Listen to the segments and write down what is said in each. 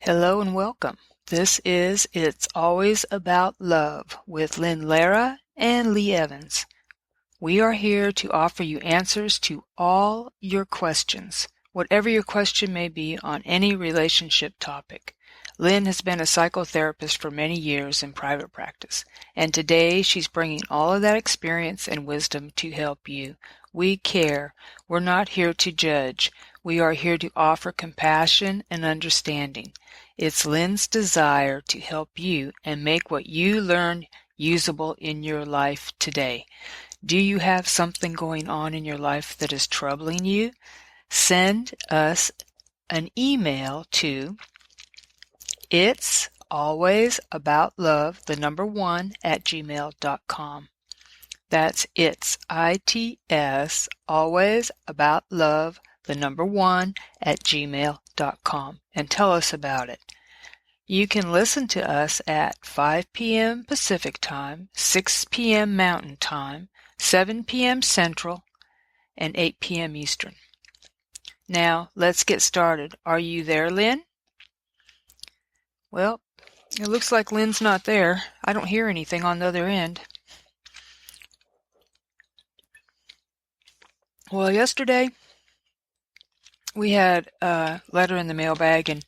Hello and welcome. This is It's Always About Love with Lynn Lara and Lee Evans. We are here to offer you answers to all your questions, whatever your question may be on any relationship topic. Lynn has been a psychotherapist for many years in private practice, and today she's bringing all of that experience and wisdom to help you. We care. We're not here to judge. We are here to offer compassion and understanding. It's Lynn's desire to help you and make what you learn usable in your life today. Do you have something going on in your life that is troubling you? Send us an email to itsalwaysaboutLove1@gmail.com. That's alwaysaboutLove1@gmail.com and tell us about it. You can listen to us at 5 p.m. Pacific Time, 6 p.m. Mountain Time, 7 p.m. Central, and 8 p.m. Eastern. Now, let's get started. Are you there, Lynn? Well, it looks like Lynn's not there. I don't hear anything on the other end. Well, yesterday we had a letter in the mailbag, and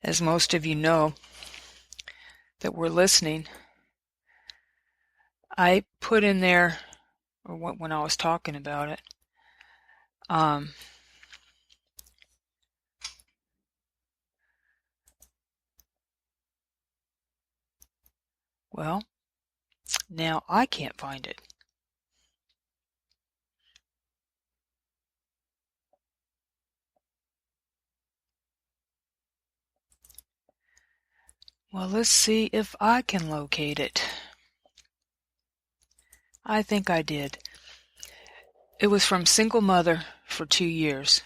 as most of you know that were listening, I put in there, or when I was talking about it, well, now I can't find it. Well, let's see if I can locate it. I think I did. It was from single mother for 2 years.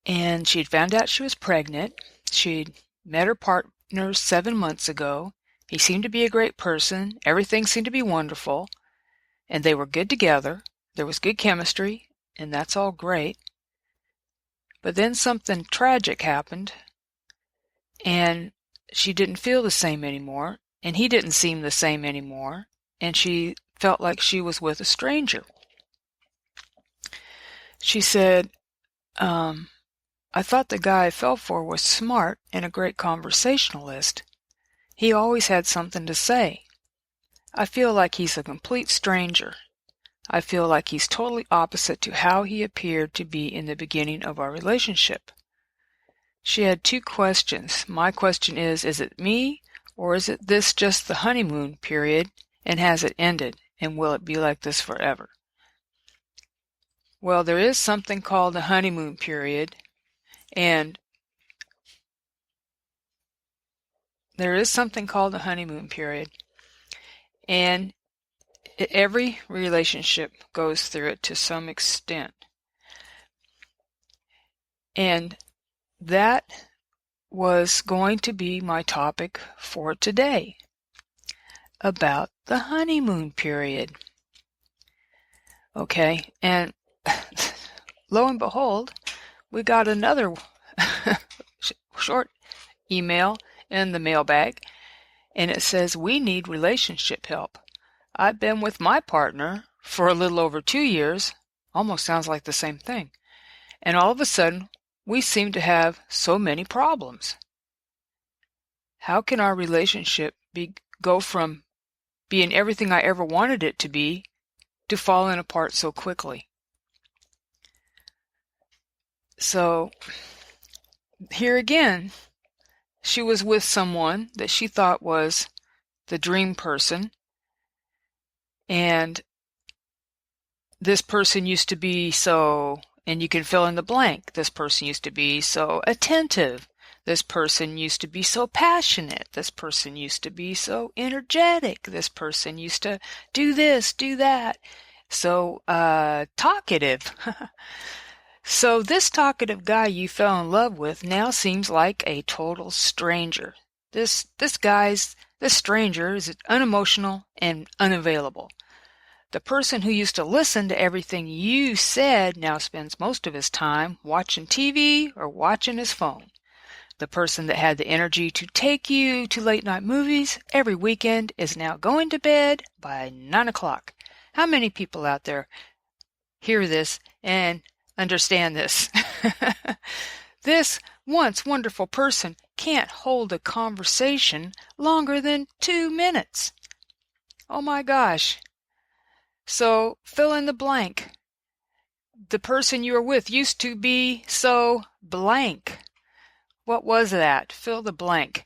And she'd found out she was pregnant. She'd met her partner 7 months ago. He seemed to be a great person. Everything seemed to be wonderful. And they were good together. There was good chemistry, and that's all great. But then something tragic happened, and she didn't feel the same anymore, and he didn't seem the same anymore, and she felt like she was with a stranger. She said, I thought the guy I fell for was smart and a great conversationalist. He always had something to say. I feel like he's a complete stranger. I feel like he's totally opposite to how he appeared to be in the beginning of our relationship. She had 2 questions. My question is it me, or is it this just the honeymoon period, and has it ended, and will it be like this forever? Well, there is something called the honeymoon period, and every relationship goes through it to some extent. And that was going to be my topic for today, about the honeymoon period. Okay, and lo and behold, we got another short email in the mailbag, and it says, we need relationship help. I've been with my partner for a little over 2 years, almost sounds like the same thing, and all of a sudden, we seem to have so many problems. How can our relationship go from being everything I ever wanted it to be to falling apart so quickly? So, here again, she was with someone that she thought was the dream person, and this person used to be so, and you can fill in the blank. This person used to be so attentive. This person used to be so passionate. This person used to be so energetic. This person used to do this, do that. So talkative. So this talkative guy you fell in love with now seems like a total stranger. This stranger is unemotional and unavailable. The person who used to listen to everything you said now spends most of his time watching TV or watching his phone. The person that had the energy to take you to late night movies every weekend is now going to bed by 9 o'clock. How many people out there hear this and understand this? This once wonderful person can't hold a conversation longer than 2 minutes. Oh my gosh. So fill in the blank. The person you were with used to be so blank. What was that? Fill the blank.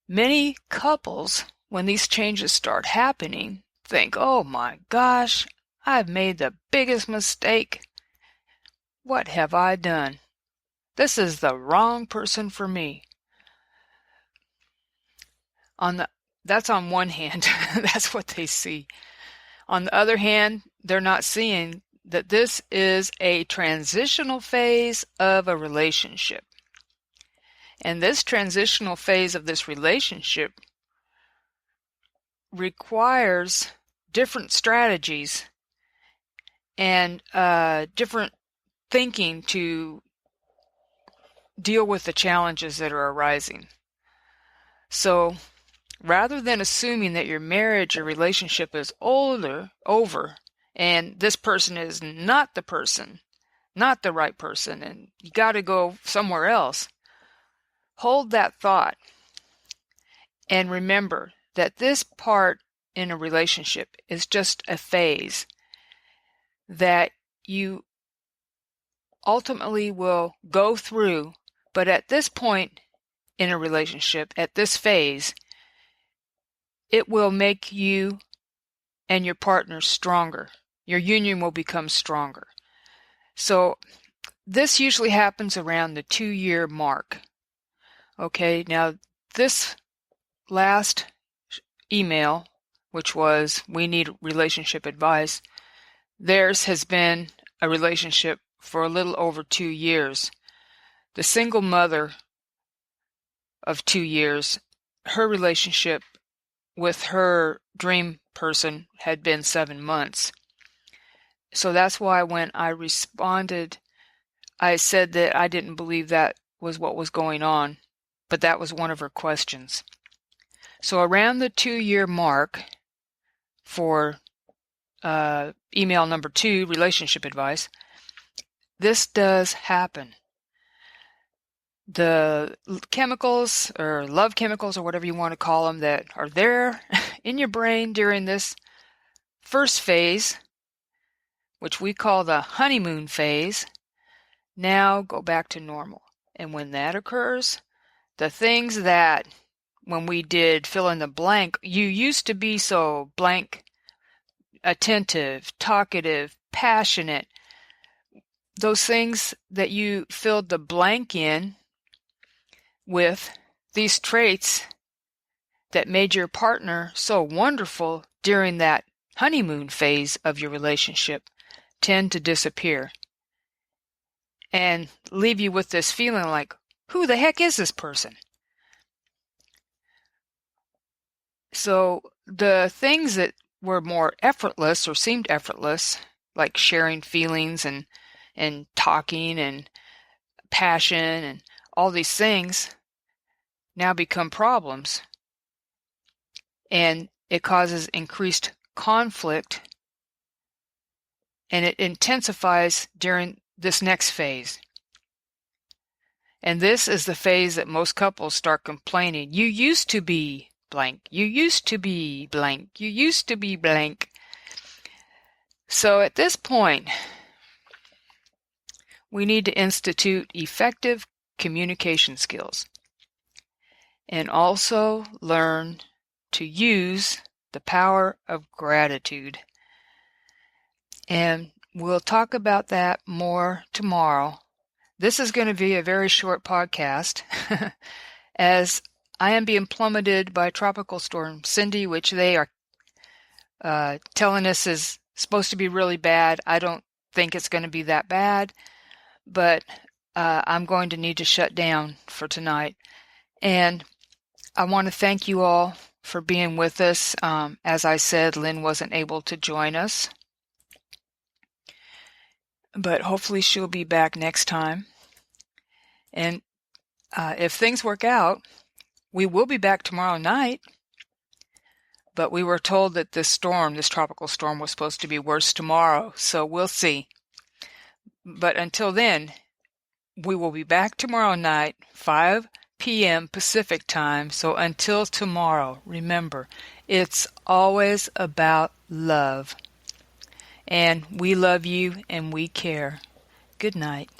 Many couples, when these changes start happening, think, oh my gosh, I've made the biggest mistake. What have I done? This is the wrong person for me. That's on one hand. That's what they see. On the other hand, they're not seeing that this is a transitional phase of a relationship. And this transitional phase of this relationship requires different strategies and different thinking to deal with the challenges that are arising. So rather than assuming that your marriage or relationship is over, and this person is not the person, not the right person, and you got to go somewhere else, hold that thought and remember that this part in a relationship is just a phase that you ultimately will go through, but at this point in a relationship, at this phase, it will make you and your partner stronger. Your union will become stronger. So this usually happens around the 2-year mark. Okay, now this last email, which was, we need relationship advice, theirs has been a relationship for a little over 2 years. The single mother of 2 years, her relationship with her dream person had been 7 months. So that's why when I responded, I said that I didn't believe that was what was going on, but that was one of her questions. So around the 2-year mark for email number 2, relationship advice, this does happen. The chemicals or love chemicals or whatever you want to call them that are there in your brain during this first phase, which we call the honeymoon phase, now go back to normal. And when that occurs, the things that when we did fill in the blank, you used to be so blank, attentive, talkative, passionate, those things that you filled the blank in with, these traits that made your partner so wonderful during that honeymoon phase of your relationship tend to disappear and leave you with this feeling like, who the heck is this person? So the things that were more effortless or seemed effortless, like sharing feelings and talking and passion and all these things, now become problems. And it causes increased conflict, and it intensifies during this next phase. And this is the phase that most couples start complaining. You used to be blank. You used to be blank. You used to be blank. So at this point, we need to institute effective communication skills and also learn to use the power of gratitude. And we'll talk about that more tomorrow. This is going to be a very short podcast as I am being plummeted by Tropical Storm Cindy, which they are telling us is supposed to be really bad. I don't think it's going to be that bad, but I'm going to need to shut down for tonight. And I want to thank you all for being with us. As I said, Lynn wasn't able to join us, but hopefully she'll be back next time. And if things work out, we will be back tomorrow night. But we were told that this tropical storm, was supposed to be worse tomorrow. So we'll see. But until then, we will be back tomorrow night, 5 p.m. Pacific time. So until tomorrow, remember, it's always about love. And we love you and we care. Good night.